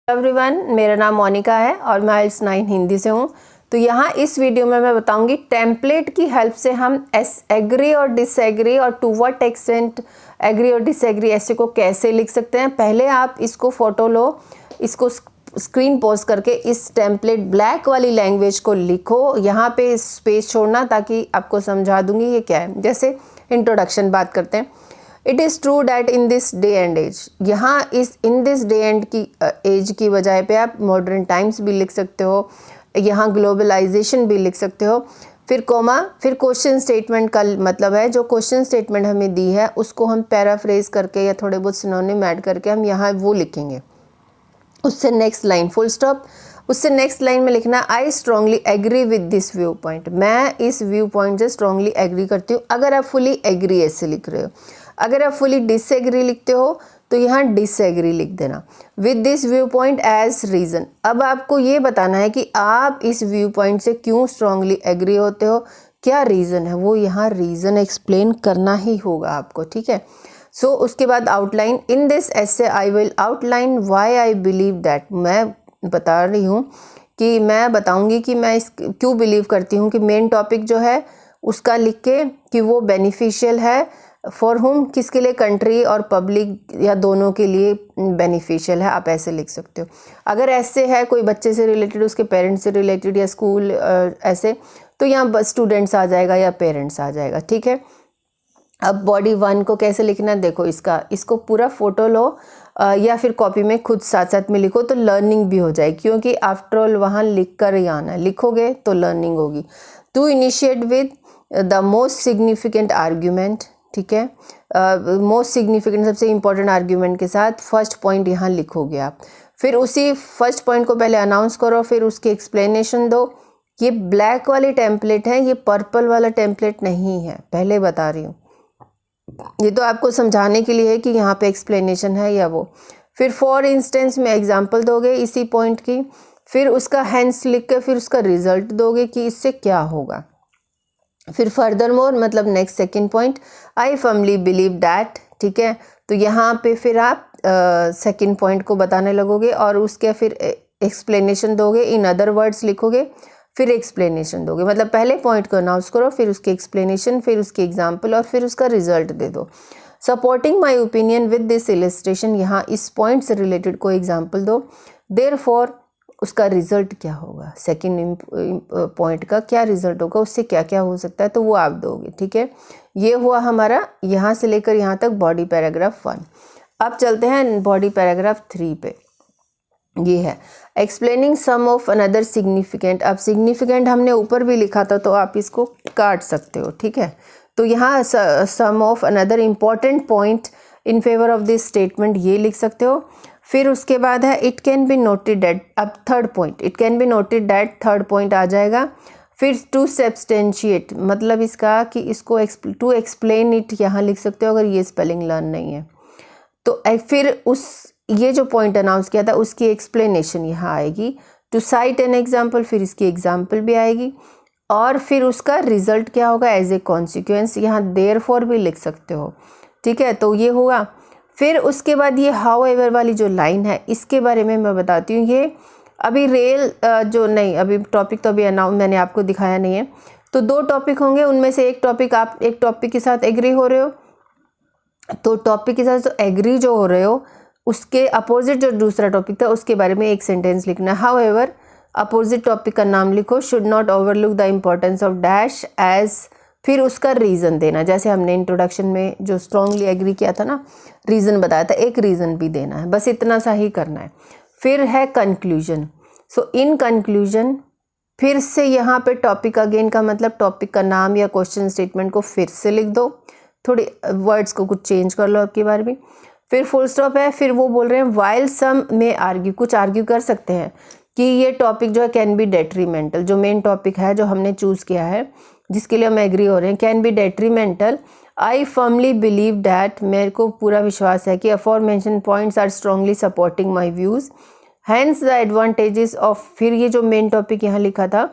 Everyone, मेरा नाम मोनिका है और मैं IELTS 9 हिंदी से हूँ। तो यहाँ इस वीडियो में मैं बताऊँगी टेम्पलेट की हेल्प से हम एग्री और डिसएग्री और टू व्हाट एक्सटेंट एग्री और डिसएग्री ऐसे को कैसे लिख सकते हैं। पहले आप इसको फ़ोटो लो, इसको स्क्रीन पॉज करके इस टेम्पलेट ब्लैक वाली लैंग्वेज को लिखो। यहाँ पे स्पेस छोड़ना ताकि आपको समझा दूँगी ये क्या है। जैसे इंट्रोडक्शन बात करते हैं। It is true that in this day and age, यहाँ इस इन दिस डे एंड की एज की बजाय पे आप मॉडर्न टाइम्स भी लिख सकते हो, यहाँ ग्लोबलाइजेशन भी लिख सकते हो। फिर कोमा, फिर क्वेश्चन स्टेटमेंट का मतलब है जो क्वेश्चन स्टेटमेंट हमें दी है उसको हम पैराफ्रेज करके या थोड़े बहुत सिनोनिम ऐड करके हम यहाँ वो लिखेंगे। उससे नेक्स्ट लाइन फुल स्टॉप। उससे नेक्स्ट लाइन में लिखना I strongly agree with this viewpoint, मैं इस व्यू पॉइंट से स्ट्रांगली एग्री करती हूँ। अगर आप फुली एग्री ऐसे लिख रहे हो, अगर आप फुली डिसएग्री लिखते हो तो यहाँ डिसएग्री लिख देना। With this viewpoint as reason, अब आपको ये बताना है कि आप इस व्यू पॉइंट से क्यों स्ट्रांगली एग्री होते हो, क्या रीज़न है, वो यहाँ रीज़न एक्सप्लेन करना ही होगा आपको, ठीक है। सो उसके बाद outline. In this essay I will outline why I believe that, मैं बता रही हूँ कि मैं बताऊँगी कि मैं इस क्यों बिलीव करती हूँ कि मेन टॉपिक जो है उसका लिख के कि वो बेनिफिशियल है फॉर हुम, किसके लिए, कंट्री और पब्लिक या दोनों के लिए बेनिफिशियल है। आप ऐसे लिख सकते हो। अगर ऐसे है कोई बच्चे से रिलेटेड, उसके पेरेंट्स से रिलेटेड या स्कूल ऐसे, तो यहाँ स्टूडेंट्स आ जाएगा या पेरेंट्स आ जाएगा, ठीक है। अब बॉडी 1 को कैसे लिखना है देखो, इसको पूरा फोटो लो या फिर कॉपी में खुद साथ साथ में लिखो तो लर्निंग भी हो जाएगी, क्योंकि आफ्टर ऑल वहाँ लिख कर ही आना है, लिखोगे तो लर्निंग होगी। To initiate with the most significant argument, ठीक है, मोस्ट सिग्निफिकेंट सबसे इंपॉर्टेंट आर्ग्यूमेंट के साथ फर्स्ट पॉइंट यहाँ लिखोगे आप। फिर उसी फर्स्ट पॉइंट को पहले अनाउंस करो, फिर उसकी एक्सप्लेनेशन दो। ये ब्लैक वाली टेम्पलेट है, ये पर्पल वाला टेम्पलेट नहीं है, पहले बता रही हूँ। ये तो आपको समझाने के लिए है कि यहाँ पे एक्सप्लेनेशन है या वो। फिर फॉर इंस्टेंस में एग्जांपल दोगे इसी पॉइंट की, फिर उसका हैंस लिख के फिर उसका रिजल्ट दोगे कि इससे क्या होगा। फिर फर्दर मोर मतलब next second point, I firmly believe that, ठीक है। तो यहाँ पे फिर आप सेकंड पॉइंट को बताने लगोगे और उसके फिर एक्सप्लेनेशन दोगे, इन अदर वर्ड्स लिखोगे, फिर एक्सप्लेनेशन दोगे। मतलब पहले पॉइंट को अनाउंस करो, फिर उसकी एक्सप्लेनेशन, फिर उसकी एग्जाम्पल और फिर उसका रिजल्ट दे दो। Supporting my opinion with this illustration, यहाँ इस पॉइंट से रिलेटेड कोई एग्जाम्पल दो। देयरफॉर उसका रिजल्ट क्या होगा, सेकंड पॉइंट का क्या रिजल्ट होगा, उससे क्या क्या हो सकता है, तो वो आप दोगे, ठीक है। ये हुआ हमारा यहाँ से लेकर यहाँ तक बॉडी पैराग्राफ 1। अब चलते हैं बॉडी पैराग्राफ 3 पे। ये है explaining some of another significant. अब सिग्निफिकेंट हमने ऊपर भी लिखा था तो आप इसको काट सकते हो, ठीक है। तो यहाँ some of another important point in favour of this statement ये लिख सकते हो। फिर उसके बाद है it can be noted that, अब third point it can be noted that, third point आ जाएगा। फिर टू सब्सटेंशिएट मतलब इसका कि इसको टू एक्सप्लेन इट यहाँ लिख सकते हो अगर ये स्पेलिंग लर्न नहीं है तो। फिर उस ये जो पॉइंट अनाउंस किया था उसकी एक्सप्लेनेशन यहाँ आएगी। टू साइट एन एग्जाम्पल, फिर इसकी एग्जाम्पल भी आएगी और फिर उसका रिजल्ट क्या होगा एज ए कॉन्सिक्वेंस, यहाँ देयरफॉर भी लिख सकते हो, ठीक है। तो ये हुआ। फिर उसके बाद ये हाउ एवर वाली जो लाइन है इसके बारे में मैं बताती हूँ। ये अभी रेल जो नहीं, अभी टॉपिक तो अभी मैंने आपको दिखाया नहीं है। तो 2 टॉपिक होंगे, उनमें से एक टॉपिक आप एक टॉपिक के साथ एग्री हो रहे हो, तो टॉपिक के साथ जो एग्री जो हो रहे हो उसके अपोजिट जो दूसरा टॉपिक था उसके बारे में एक सेंटेंस लिखना है। हाउ एवर अपोजिट टॉपिक का नाम लिखो। Should not overlook the importance of dash age, फिर उसका रीज़न देना। जैसे हमने इंट्रोडक्शन में जो स्ट्रांगली एग्री किया था ना, रीज़न बताया था, एक रीज़न भी देना है, बस इतना सा ही करना है। फिर है कंक्लूजन। सो इन कंक्लूजन फिर से यहाँ पे टॉपिक अगेन का मतलब टॉपिक का नाम या क्वेश्चन स्टेटमेंट को फिर से लिख दो, थोड़ी वर्ड्स को कुछ चेंज कर लो आपकी बार भी। फिर फुल स्टॉप है। फिर वो बोल रहे हैं वाइल सम में आर्ग्यू, कुछ आर्ग्यू कर सकते हैं कि ये टॉपिक जो है कैन बी डेट्रीमेंटल, जो मेन टॉपिक है जो हमने चूज़ किया है जिसके लिए हम एग्री हो रहे हैं, can be detrimental. I firmly believe that, मेरे को पूरा विश्वास है कि aforementioned points are strongly supporting my views. Hence the advantages of, फिर ये जो मेन टॉपिक यहाँ लिखा था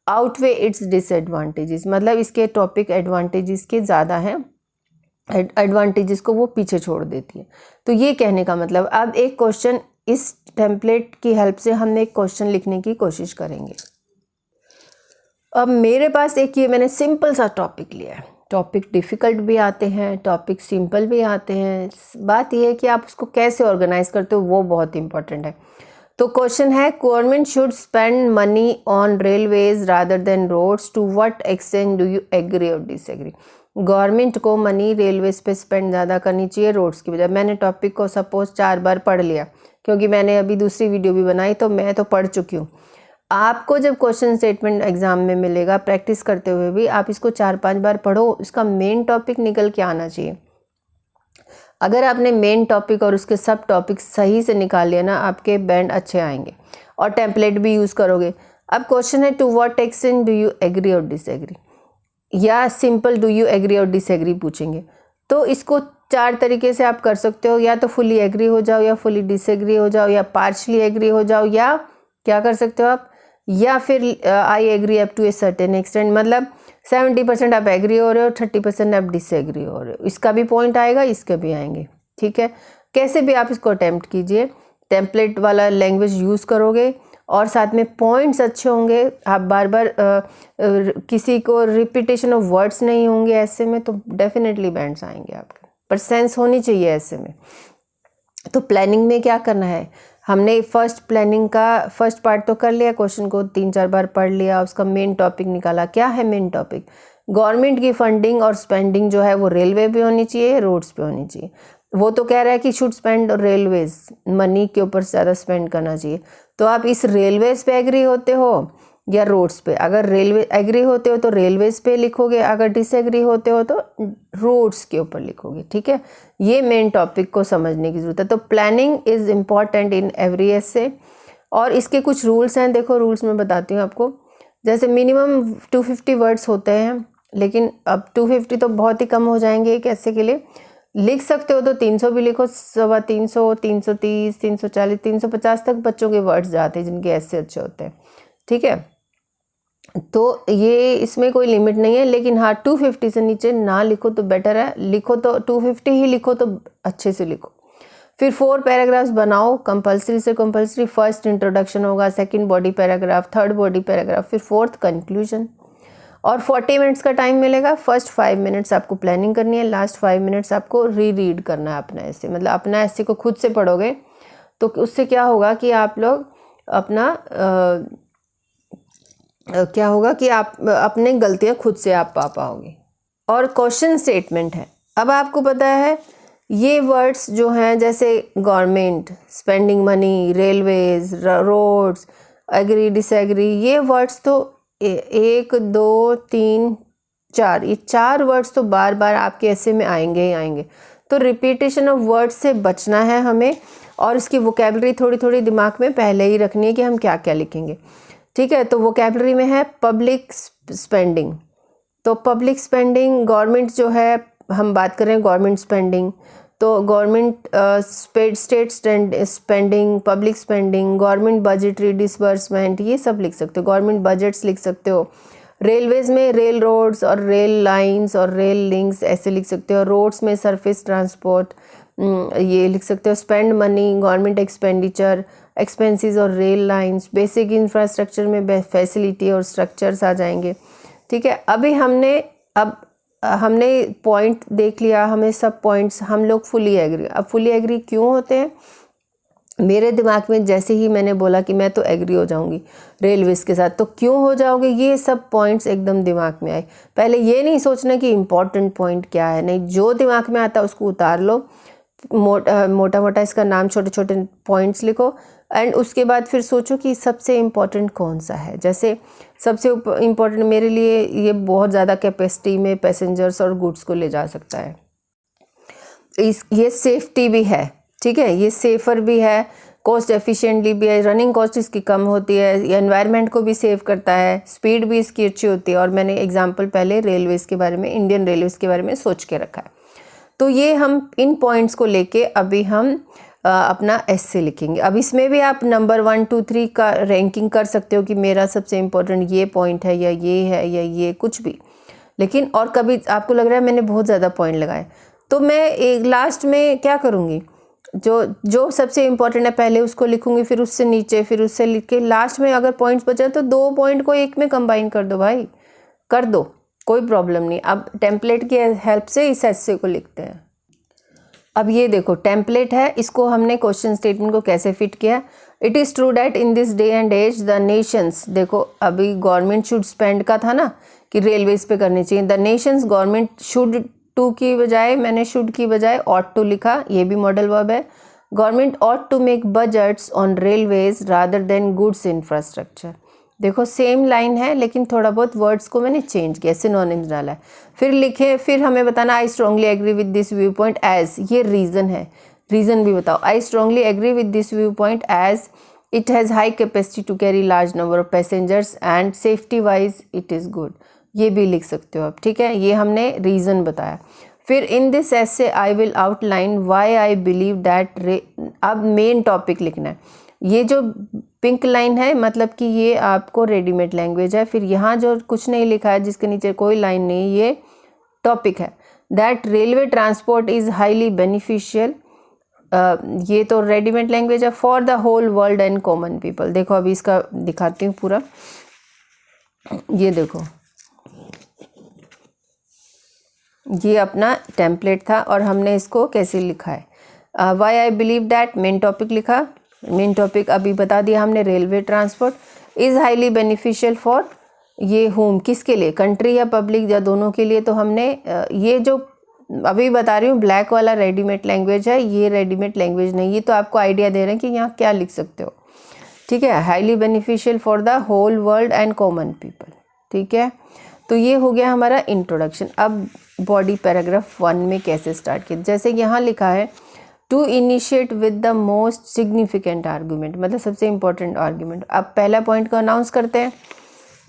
आउटवे इट्स डिसएडवांटेजेस, मतलब इसके टॉपिक एडवांटेजेस के ज़्यादा हैं, एडवांटेजेस को वो पीछे छोड़ देती है। तो ये कहने का मतलब, अब एक क्वेश्चन इस टेम्पलेट की हेल्प से हम एक क्वेश्चन लिखने की कोशिश करेंगे। अब मेरे पास एक ये मैंने सिंपल सा टॉपिक लिया है। टॉपिक डिफ़िकल्ट भी आते हैं, टॉपिक सिंपल भी आते हैं। बात ये है कि आप उसको कैसे ऑर्गेनाइज करते हो, वो बहुत इंपॉर्टेंट है। तो क्वेश्चन है, government should spend money on railways rather than roads, to what extent do you agree और डिसएग्री। गवर्नमेंट को मनी रेलवेज पे स्पेंड ज़्यादा करनी चाहिए रोड्स की बजाय। मैंने टॉपिक को सपोज 4 बार पढ़ लिया, क्योंकि मैंने अभी दूसरी वीडियो भी बनाई, तो मैं तो पढ़ चुकी हूँ। आपको जब क्वेश्चन स्टेटमेंट एग्जाम में मिलेगा, प्रैक्टिस करते हुए भी आप इसको 4-5 बार पढ़ो, इसका मेन टॉपिक निकल के आना चाहिए। अगर आपने मेन टॉपिक और उसके सब टॉपिक सही से निकाल लिया ना, आपके बैंड अच्छे आएंगे और टेम्पलेट भी यूज़ करोगे। अब क्वेश्चन है, to what extent do you agree और डिसएग्री, या सिंपल डू यू एग्री और डिसएग्री पूछेंगे। तो इसको 4 तरीके से आप कर सकते हो, या तो फुली एग्री हो जाओ, या फुली डिसएग्री हो जाओ, या पार्शली एग्री हो जाओ, या क्या कर सकते हो आप, या फिर I agree up to a certain extent, मतलब 70% आप एग्री हो रहे हो, 30% आप डिसएग्री हो रहे हो। इसका भी पॉइंट आएगा, इसके भी आएंगे, ठीक है। कैसे भी आप इसको अटेम्प्ट कीजिए, टेम्पलेट वाला लैंग्वेज यूज़ करोगे और साथ में पॉइंट्स अच्छे होंगे। आप बार बार किसी को रिपीटेशन ऑफ वर्ड्स नहीं होंगे ऐसे में, तो डेफिनेटली बैंड्स आएंगे आपके, पर सेंस होनी चाहिए ऐसे में। तो प्लानिंग में क्या करना है, हमने फर्स्ट प्लानिंग का फर्स्ट पार्ट तो कर लिया, क्वेश्चन को 3-4 बार पढ़ लिया, उसका मेन टॉपिक निकाला। क्या है मेन टॉपिक? गवर्नमेंट की फंडिंग और स्पेंडिंग जो है वो रेलवे पे होनी चाहिए, रोड्स पे होनी चाहिए। वो तो कह रहा है कि शुड स्पेंड रेलवेज, मनी के ऊपर ज़्यादा स्पेंड करना चाहिए। तो आप इस रेलवेज पे एग्री होते हो या रोड्स पे? अगर रेलवे एग्री होते हो तो रेलवेज पे लिखोगे, अगर डिसएग्री होते हो तो रोड्स के ऊपर लिखोगे, ठीक है। ये मेन टॉपिक को समझने की ज़रूरत है। तो planning is important in every essay. और इसके कुछ रूल्स हैं, देखो रूल्स मैं बताती हूँ आपको। जैसे मिनिमम 250 वर्ड्स होते हैं, लेकिन अब 250 तो बहुत ही कम हो जाएंगे एक ऐसे के लिए। लिख सकते हो तो 300 भी लिखो, 350, 330, 340, 350 तक बच्चों के वर्ड्स जाते हैं जिनके ऐसे अच्छे होते हैं, ठीक है। तो ये इसमें कोई लिमिट नहीं है, लेकिन हाँ 250 से नीचे ना लिखो तो बेटर है। लिखो तो 250 ही लिखो, तो अच्छे से लिखो। फिर 4 पैराग्राफ्स बनाओ, कंपलसरी से कंपलसरी। फर्स्ट इंट्रोडक्शन होगा, second body paragraph, third body paragraph, फिर फोर्थ कंक्लूजन। और 40 मिनट्स का टाइम मिलेगा। फर्स्ट 5 मिनट्स आपको प्लानिंग करनी है, लास्ट 5 मिनट्स आपको रीड करना है अपना ऐसे, मतलब अपना ऐसे को खुद से पढ़ोगे। तो उससे क्या होगा कि आप लोग अपना क्या होगा कि आप अपने गलतियां खुद से आप पा पाओगे। और क्वेश्चन स्टेटमेंट है। अब आपको पता है ये वर्ड्स जो हैं, जैसे government, spending money, railways, roads, agree, disagree, ये वर्ड्स तो 1, 2, 3, 4, ये 4 वर्ड्स तो बार बार आपके ऐसे में आएंगे ही आएंगे। तो रिपीटेशन ऑफ वर्ड्स से बचना है हमें, और इसकी वोकैबुलरी थोड़ी थोड़ी दिमाग में पहले ही रखनी है कि हम क्या क्या लिखेंगे, ठीक है। तो वोकैबुलरी में है पब्लिक स्पेंडिंग। तो पब्लिक स्पेंडिंग, गवर्नमेंट जो है, हम बात करें गवर्नमेंट स्पेंडिंग, तो government state spending, public spending, government budgetary disbursement, ये सब लिख सकते हो। गवर्नमेंट बजट्स लिख सकते हो। रेलवेज़ में रेल रोड्स और रेल लाइंस और रेल लिंक्स ऐसे लिख सकते हो। रोड्स में सरफेस ट्रांसपोर्ट, ये लिख सकते हो। Spend money, government expenditure, expenses और रेल लाइंस। बेसिक इंफ्रास्ट्रक्चर में फैसिलिटी और स्ट्रक्चर्स आ जाएंगे, ठीक है। अभी हमने पॉइंट देख लिया, हमें सब पॉइंट्स, हम लोग फुली एग्री। अब फुली एग्री क्यों होते हैं? मेरे दिमाग में जैसे ही मैंने बोला कि मैं तो एग्री हो जाऊंगी रेलवेज के साथ, तो क्यों हो जाओगे, ये सब पॉइंट्स एकदम दिमाग में आए। पहले ये नहीं सोचना कि इम्पॉर्टेंट पॉइंट क्या है, नहीं, जो दिमाग में आता है उसको उतार लो, मोटा मोटा इसका नाम, छोटे छोटे पॉइंट्स लिखो, एंड उसके बाद फिर सोचो कि सबसे इम्पॉर्टेंट कौन सा है। जैसे सबसे इम्पॉर्टेंट मेरे लिए ये बहुत ज़्यादा कैपेसिटी में पैसेंजर्स और गुड्स को ले जा सकता है, ये सेफ्टी भी है, ठीक है, ये सेफ़र भी है, कॉस्ट एफिशिएंटली भी है, रनिंग कॉस्ट इसकी कम होती है, ये एनवायरनमेंट को भी सेव करता है, स्पीड भी इसकी अच्छी होती है। और मैंने एग्जांपल पहले रेलवेज़ के बारे में, इंडियन रेलवेज़ के बारे में सोच के रखा है। तो ये हम इन पॉइंट्स को लेके अभी हम अपना एस्से लिखेंगे। अब इसमें भी आप नंबर 1, 2, 3 का रैंकिंग कर सकते हो कि मेरा सबसे इम्पोर्टेंट ये पॉइंट है, या ये है, या ये कुछ भी। लेकिन और कभी आपको लग रहा है मैंने बहुत ज़्यादा पॉइंट लगाए, तो मैं एक लास्ट में क्या करूँगी, जो जो सबसे इम्पोर्टेंट है पहले उसको लिखूंगी, फिर उससे नीचे, फिर उससे लिख के लास्ट में अगर पॉइंट्स बचे तो 2 पॉइंट को एक में कंबाइन कर दो भाई, कर दो, कोई प्रॉब्लम नहीं। अब टेम्पलेट की हेल्प से इस एस्से को लिखते हैं। अब ये देखो टेम्पलेट है, इसको हमने क्वेश्चन स्टेटमेंट को कैसे फिट किया। It is true that in this day and age the nations, देखो अभी गवर्नमेंट शुड स्पेंड का था ना कि रेलवेज पे करनी चाहिए, the nations government should to की बजाय मैंने शुड की बजाय ऑट टू लिखा, ये भी मॉडल वर्ब है। Government ought to make budgets on railways rather than goods infrastructure, देखो सेम लाइन है लेकिन थोड़ा बहुत वर्ड्स को मैंने चेंज किया, सिनोनिम्स डाला है। फिर लिखे, फिर हमें बताना I strongly agree with this viewpoint as, ये रीज़न है, रीज़न भी बताओ। I strongly agree with this viewpoint as it has high capacity to carry large number of passengers and safety wise it is good, ये भी लिख सकते हो आप, ठीक है। ये हमने रीज़न बताया। फिर in this essay I will outline why I believe that, अब मेन टॉपिक लिखना है। ये जो पिंक लाइन है मतलब कि ये आपको रेडीमेड लैंग्वेज है। फिर यहाँ जो कुछ नहीं लिखा है जिसके नीचे कोई लाइन नहीं, ये टॉपिक है। That railway transport is highly beneficial, ये तो रेडीमेड लैंग्वेज है। For the whole world and common people, देखो अभी इसका दिखाती हूँ पूरा, ये देखो ये अपना टेम्पलेट था और हमने इसको कैसे लिखा है। Why I believe that, main topic लिखा, मेन टॉपिक अभी बता दिया हमने, railway transport is highly beneficial for, ये होम किसके लिए, कंट्री या पब्लिक या दोनों के लिए। तो हमने ये जो अभी बता रही हूँ ब्लैक वाला रेडीमेड लैंग्वेज है, ये रेडीमेड लैंग्वेज नहीं, ये तो आपको आइडिया दे रहे हैं कि यहाँ क्या लिख सकते हो, ठीक है। Highly beneficial for the whole world and common people, ठीक है। तो ये हो गया हमारा इंट्रोडक्शन। अब बॉडी पैराग्राफ 1 में कैसे स्टार्ट किया, जैसे यहाँ लिखा है to initiate with the most significant argument, मतलब सबसे इंपॉर्टेंट आर्गूमेंट। अब पहला पॉइंट को अनाउंस करते हैं,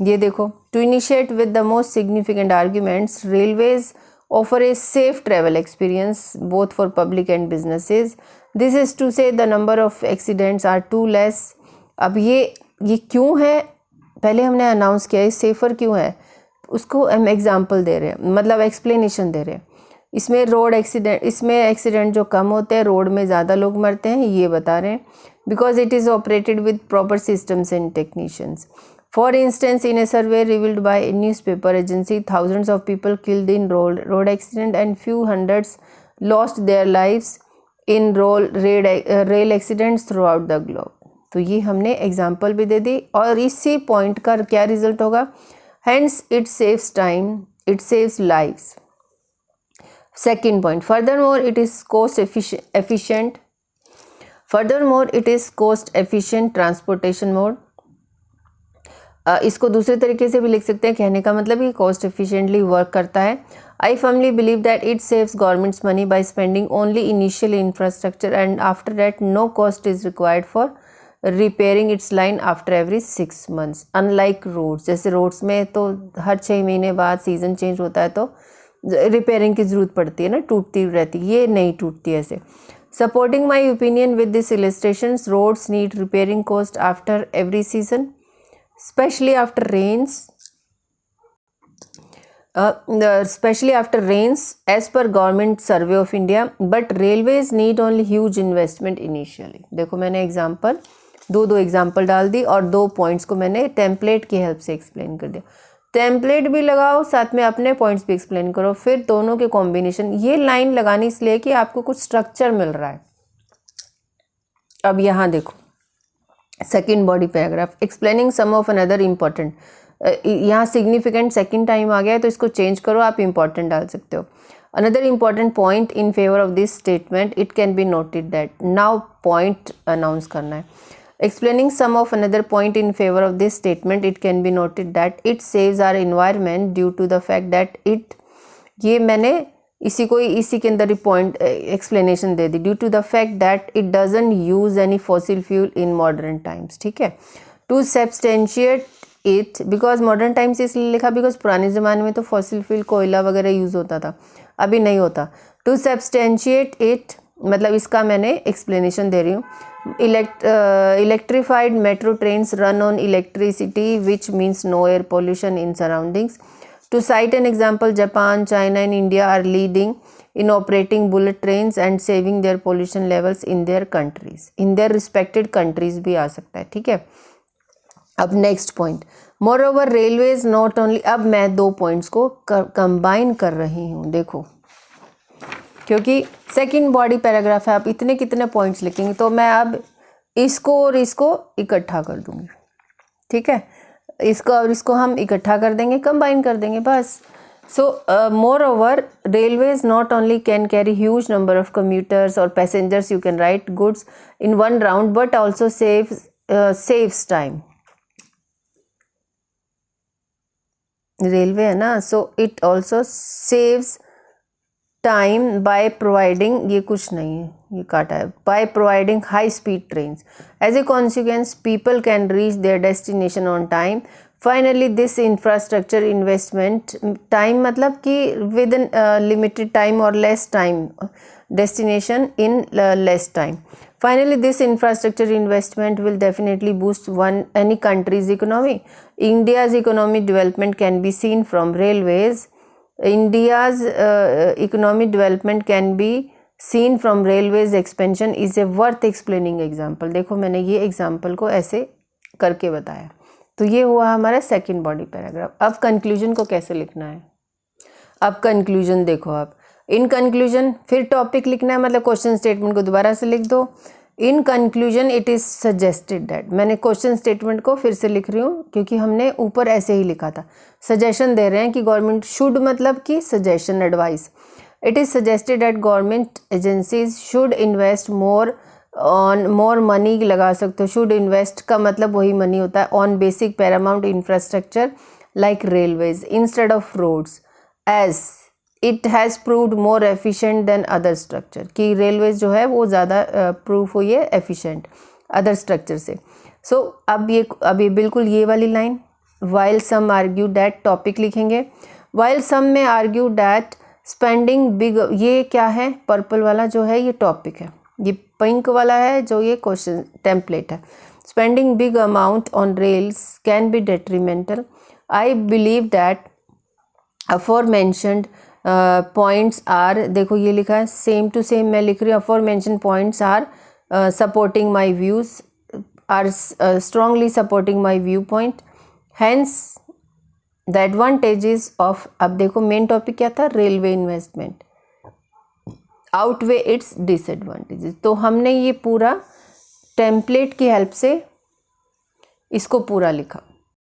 ये देखो to initiate with the most significant arguments railways offer a safe travel experience both for public and businesses, this is to say the number of accidents are too less. अब ये क्यों है, पहले हमने अनाउंस किया, ये सेफर क्यों है उसको हम एग्जाम्पल दे रहे हैं, मतलब एक्सप्लेनेशन दे रहे हैं। इसमें रोड एक्सीडेंट, इसमें एक्सीडेंट जो कम होते हैं, रोड में ज़्यादा लोग मरते हैं, ये बता रहे हैं। Because it is operated with proper systems and technicians. For instance in A survey revealed bye newspaper agency, thousands of people killed in road accident and few hundreds lost their lives in rail accidents through out the globe. तो ये हमने example भी दे दी और इसी point का क्या result होगा, hence it saves time, it saves lives. Second point, furthermore it is cost efficient. Furthermore it is cost efficient transportation mode. इसको दूसरे तरीके से भी लिख सकते हैं, कहने का मतलब कि कॉस्ट एफिशिएंटली वर्क करता है। I firmly believe that it saves government's money by spending only initial infrastructure and after that no cost is required for repairing its line after every 6 months। Unlike roads, जैसे roads में तो हर 6 महीने बाद season change होता है तो repairing की ज़रूरत पड़ती है ना, टूटती रहती, ये नहीं टूटती ऐसे। Supporting my opinion with this illustrations, roads need repairing cost after every season specially after rains as per government survey of India, but railways need only huge investment initially. देखो मैंने एग्जाम्पल दो एग्जाम्पल डाल दी और 2 points को मैंने template की help से explain कर दिया। टेम्पलेट भी लगाओ साथ में अपने पॉइंट्स भी एक्सप्लेन करो, फिर दोनों के कॉम्बिनेशन। ये लाइन लगानी इसलिए कि आपको कुछ स्ट्रक्चर मिल रहा है। अब यहाँ देखो second body paragraph, explaining some of another important, यहाँ सिग्निफिकेंट सेकंड टाइम आ गया है तो इसको चेंज करो, आप इम्पॉर्टेंट डाल सकते हो। Another important point in favour of this statement, it can be noted that, now point announce करना है। Explaining some of another point in favor of this statement, it can be noted that it saves our environment due to the fact that it, ये मैंने इसी के अंदर point explanation दे दी, due to the fact that it doesn't use any fossil fuel in modern times, ठीक है। To substantiate it, because modern times इसलिए लिखा बिकॉज पुराने ज़माने में तो फॉसिल फ्यूल कोयला वगैरह यूज़ होता था, अभी नहीं होता। टू सब्सटेंशिएट इट मतलब इसका मैंने एक्सप्लेनेशन दे रही हूँ। Electrified metro trains run on electricity which means no air pollution in surroundings. To cite an example, Japan, China and India are leading in operating bullet trains and saving their pollution levels in their countries, in their respected countries भी आ सकता है, ठीक है। अब next point, more over railways not only, अब मैं दो points को कंबाइन कर रही हूँ, देखो क्योंकि सेकंड बॉडी पैराग्राफ है, आप इतने कितने पॉइंट्स लिखेंगे, तो मैं अब इसको और इसको इकट्ठा कर दूंगी, ठीक है। इसको और इसको हम इकट्ठा कर देंगे, कंबाइन कर देंगे बस। So moreover railways not only can carry huge number of commuters और passengers, you can write goods in one round, but also saves time. Railway है ना, so it also saves time by providing, ये कुछ नहीं है, ये काटा है, by providing high speed trains. As a consequence people can reach their destination on time. Finally this infrastructure investment, time मतलब कि विद इन लिमिटेड टाइम और less time, destination in less time. Finally, this infrastructure investment will definitely boost any country's economy. India's economic development can be seen from railways. India's economic development can be seen from railways expansion is a worth explaining example. देखो मैंने ये example को ऐसे करके बताया। तो ये हुआ हमारा सेकेंड बॉडी पैराग्राफ। अब कंक्लूजन को कैसे लिखना है, अब कंक्लूजन देखो आप, इन कंक्लूजन फिर टॉपिक लिखना है, मतलब क्वेश्चन स्टेटमेंट को दोबारा से लिख दो। In conclusion it is suggested that, मैंने क्वेश्चन स्टेटमेंट को फिर से लिख रही हूँ क्योंकि हमने ऊपर ऐसे ही लिखा था। सजेशन दे रहे हैं कि गवर्नमेंट शुड, मतलब कि suggestion, advice. It is suggested that government agencies should invest more on, more money लगा सकते हो, शुड इन्वेस्ट का मतलब वही मनी होता है, on basic paramount infrastructure like railways instead of roads, as it has proved more efficient than other structure, कि railways जो है वो ज़्यादा प्रूफ हुई है एफिशिएंट अदर स्ट्रक्चर से। सो अब ये बिल्कुल ये वाली line, while some argue that, topic लिखेंगे, वाइल सम में आर्ग्यू डैट स्पेंडिंग बिग, ये क्या है, पर्पल वाला जो है ये टॉपिक है, ये पिंक वाला है जो ये क्वेश्चन टेम्पलेट है। Spending big amount on rails can be detrimental. I believe that aforementioned points are, देखो ये लिखा है सेम टू सेम मैं लिख रही हूँ, aforementioned points are supporting my views, are strongly supporting my view point, hence the advantages of, अब देखो मेन टॉपिक क्या था, railway investment, outweigh its disadvantages. तो हमने ये पूरा टेम्पलेट की हेल्प से इसको पूरा लिखा।